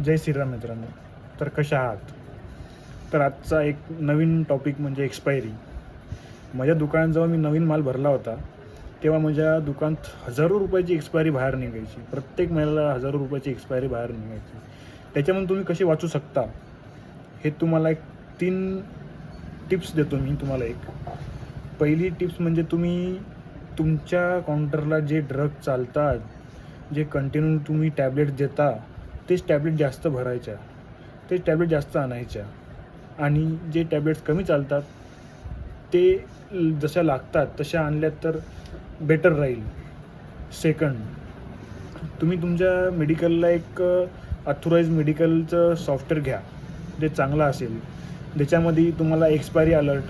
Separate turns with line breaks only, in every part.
जय श्रीराम मित्रांनो. तर कशा आहात? तर आजचा एक नवीन टॉपिक म्हणजे एक्सपायरी. माझ्या दुकानात जेव्हा मी नवीन माल भरला होता, तेव्हा माझ्या दुकानात हजारो रुपयाची एक्सपायरी बाहेर निघायची. प्रत्येक महिन्याला हजारो रुपयाची एक्सपायरी बाहेर निघायची. त्याच्यामधून तुम्ही कशी वाचू शकता, हे तुम्हाला एक 3 टिप्स देतो मी तुम्हाला एक. पहिली टिप्स म्हणजे तुम्ही तुमच्या काउंटरला जे ड्रग चालतात, जे कंटिन्यू तुम्ही टॅबलेट्स देता, तेच टॅबलेट जास्त भरायच्या, तेच टॅबलेट जास्त आणायच्या. आणि जे टॅबलेट्स कमी चालतात ते जशा लागतात तशा आणल्यात तर बेटर राहील. सेकंड, तुम्ही तुमच्या मेडिकलला एक ऑथोराइज मेडिकलचं सॉफ्टवेअर घ्या, जे चांगलं असेल, ज्याच्यामध्ये तुम्हाला एक्सपायरी अलर्ट,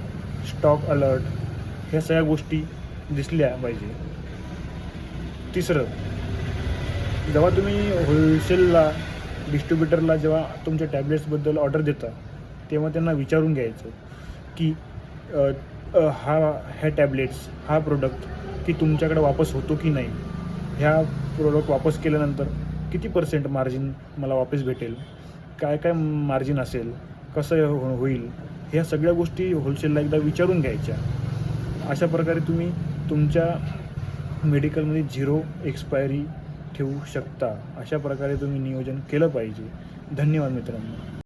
स्टॉक अलर्ट ह्या सगळ्या गोष्टी दिसल्या पाहिजे. तिसरं, जेव्हा तुम्ही होलसेलला, डिस्ट्रीब्युटरला जेव्हा तुमच्या टॅबलेट्सबद्दल ऑर्डर देता, तेव्हा त्यांना विचारून घ्यायचं की ह्या टॅबलेट्स, हा प्रोडक्ट की तुमच्याकडे वापस होतो की नाही, ह्या प्रोडक्ट वापस केल्यानंतर किती % मार्जिन मला वापस भेटेल, काय काय मार्जिन असेल, कसं होईल, ह्या सगळ्या गोष्टी होलसेलला एकदा विचारून घ्यायच्या. अशा प्रकारे तुम्ही तुमच्या मेडिकलमध्ये 0 एक्सपायरी ठेवू शकता. अशा प्रकारे तुम्ही नियोजन केलं पाहिजे. धन्यवाद मित्रांनो.